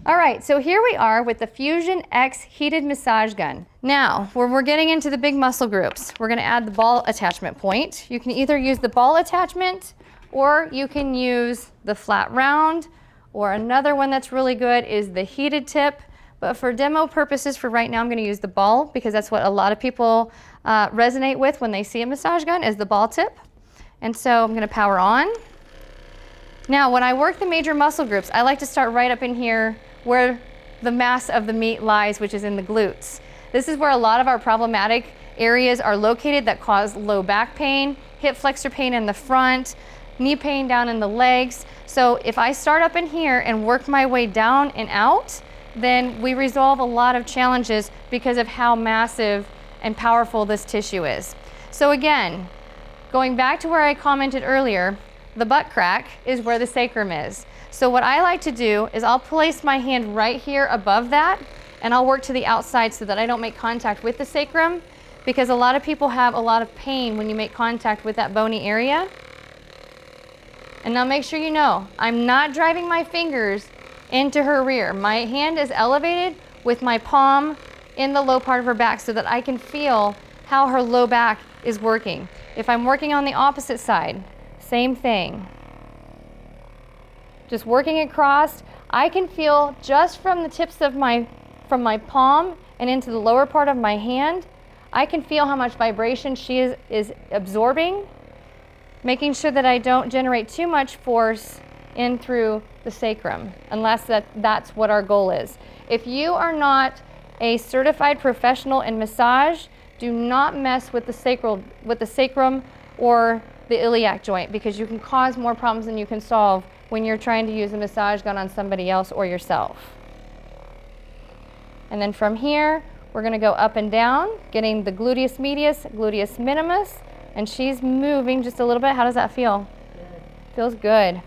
All right, so here we are with the Fusion X heated massage gun. Now, when we're getting into the big muscle groups, we're gonna add the ball attachment point. You can either use the ball attachment or you can use the flat round, or another one that's really good is the heated tip. But for demo purposes for right now, I'm gonna use the ball because that's what a lot of people resonate with when they see a massage gun is the ball tip. And so I'm gonna power on. Now, when I work the major muscle groups, I like to start right up in here where the mass of the meat lies, which is in the glutes. This is where a lot of our problematic areas are located that cause low back pain, hip flexor pain in the front, knee pain down in the legs. So if I start up in here and work my way down and out, then we resolve a lot of challenges because of how massive and powerful this tissue is. So again, going back to where I commented earlier, the butt crack is where the sacrum is. So what I like to do is I'll place my hand right here above that and I'll work to the outside so that I don't make contact with the sacrum, because a lot of people have a lot of pain when you make contact with that bony area. And now make sure you know, I'm not driving my fingers into her rear. My hand is elevated with my palm in the low part of her back so that I can feel how her low back is working. If I'm working on the opposite side, same thing. Just working across, I can feel just from the tips of from my palm and into the lower part of my hand, I can feel how much vibration she is absorbing, making sure that I don't generate too much force in through the sacrum, unless that's what our goal is. If you are not a certified professional in massage, do not mess with the sacrum or the iliac joint, because you can cause more problems than you can solve when you're trying to use a massage gun on somebody else or yourself. And then from here, we're gonna go up and down, getting the gluteus medius, gluteus minimus, and she's moving just a little bit. How does that feel? Good. Feels good.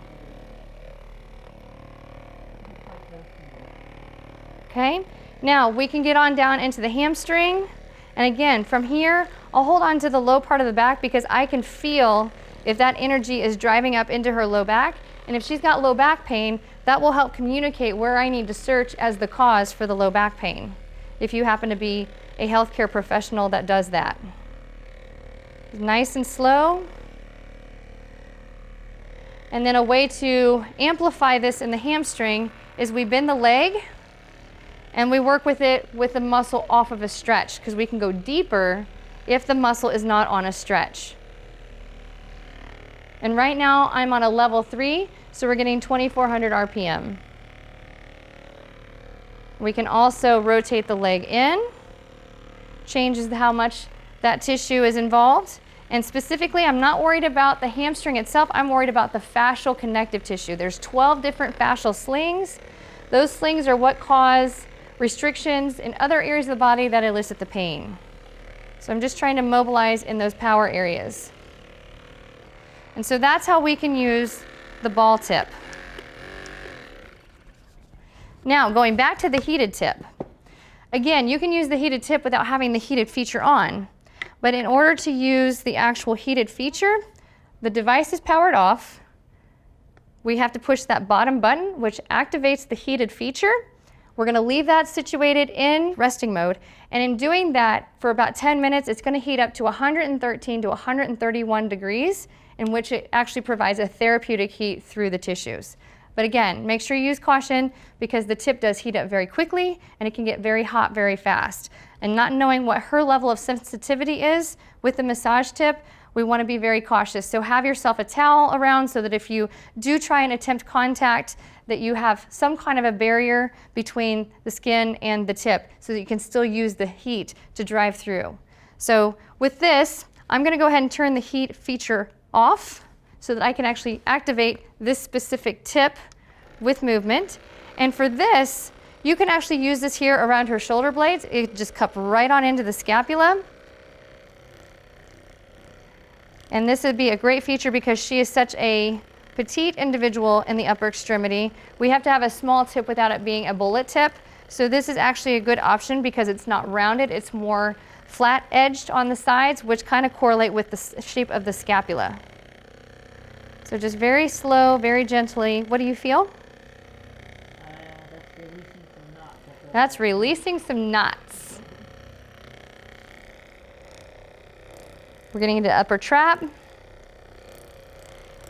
Okay, now we can get on down into the hamstring. And again, from here, I'll hold on to the low part of the back because I can feel if that energy is driving up into her low back. And if she's got low back pain, that will help communicate where I need to search as the cause for the low back pain, if you happen to be a healthcare professional that does that. Nice and slow. And then a way to amplify this in the hamstring is we bend the leg and we work with it with the muscle off of a stretch, because we can go deeper if the muscle is not on a stretch. And right now I'm on a level 3, so we're getting 2400 RPM. We can also rotate the leg in, changes how much that tissue is involved. And specifically, I'm not worried about the hamstring itself, I'm worried about the fascial connective tissue. There's 12 different fascial slings. Those slings are what cause restrictions in other areas of the body that elicit the pain. So I'm just trying to mobilize in those power areas. And so that's how we can use the ball tip. Now, going back to the heated tip. Again, you can use the heated tip without having the heated feature on. But in order to use the actual heated feature, the device is powered off. We have to push that bottom button, which activates the heated feature. We're gonna leave that situated in resting mode. And in doing that for about 10 minutes, it's gonna heat up to 113 to 131 degrees, in which it actually provides a therapeutic heat through the tissues. But again, make sure you use caution because the tip does heat up very quickly and it can get very hot very fast. And not knowing what her level of sensitivity is with the massage tip, we want to be very cautious. So have yourself a towel around so that if you do try and attempt contact, that you have some kind of a barrier between the skin and the tip so that you can still use the heat to drive through. So with this, I'm going to go ahead and turn the heat feature off so that I can actually activate this specific tip with movement. And for this, you can actually use this here around her shoulder blades. It just cup right on into the scapula. And this would be a great feature because she is such a petite individual in the upper extremity. We have to have a small tip without it being a bullet tip. So this is actually a good option because it's not rounded, it's more flat edged on the sides, which kind of correlate with the shape of the scapula. So just very slow, very gently. What do you feel? That's really That's releasing some knots. We're getting into upper trap. And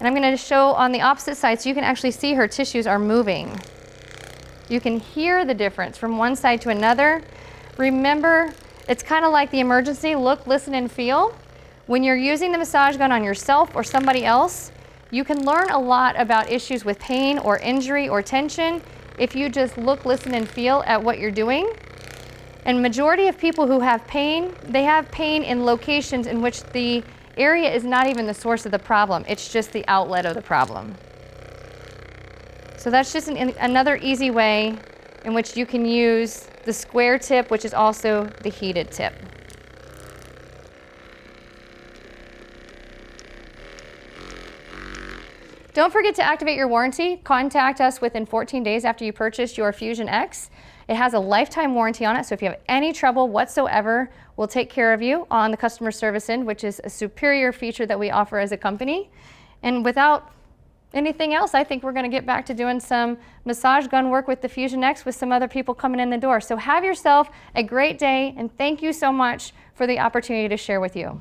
I'm going to show on the opposite side so you can actually see her tissues are moving. You can hear the difference from one side to another. Remember, it's kind of like the emergency look, listen, and feel. When you're using the massage gun on yourself or somebody else, you can learn a lot about issues with pain or injury or tension if you just look, listen, and feel at what you're doing. And majority of people who have pain, they have pain in locations in which the area is not even the source of the problem. It's just the outlet of the problem. So that's just another easy way in which you can use the square tip, which is also the heated tip. Don't forget to activate your warranty. Contact us within 14 days after you purchase your Fusion X. It has a lifetime warranty on it, so if you have any trouble whatsoever, we'll take care of you on the customer service end, which is a superior feature that we offer as a company. And without anything else, I think we're going to get back to doing some massage gun work with the Fusion X with some other people coming in the door. So have yourself a great day, and thank you so much for the opportunity to share with you.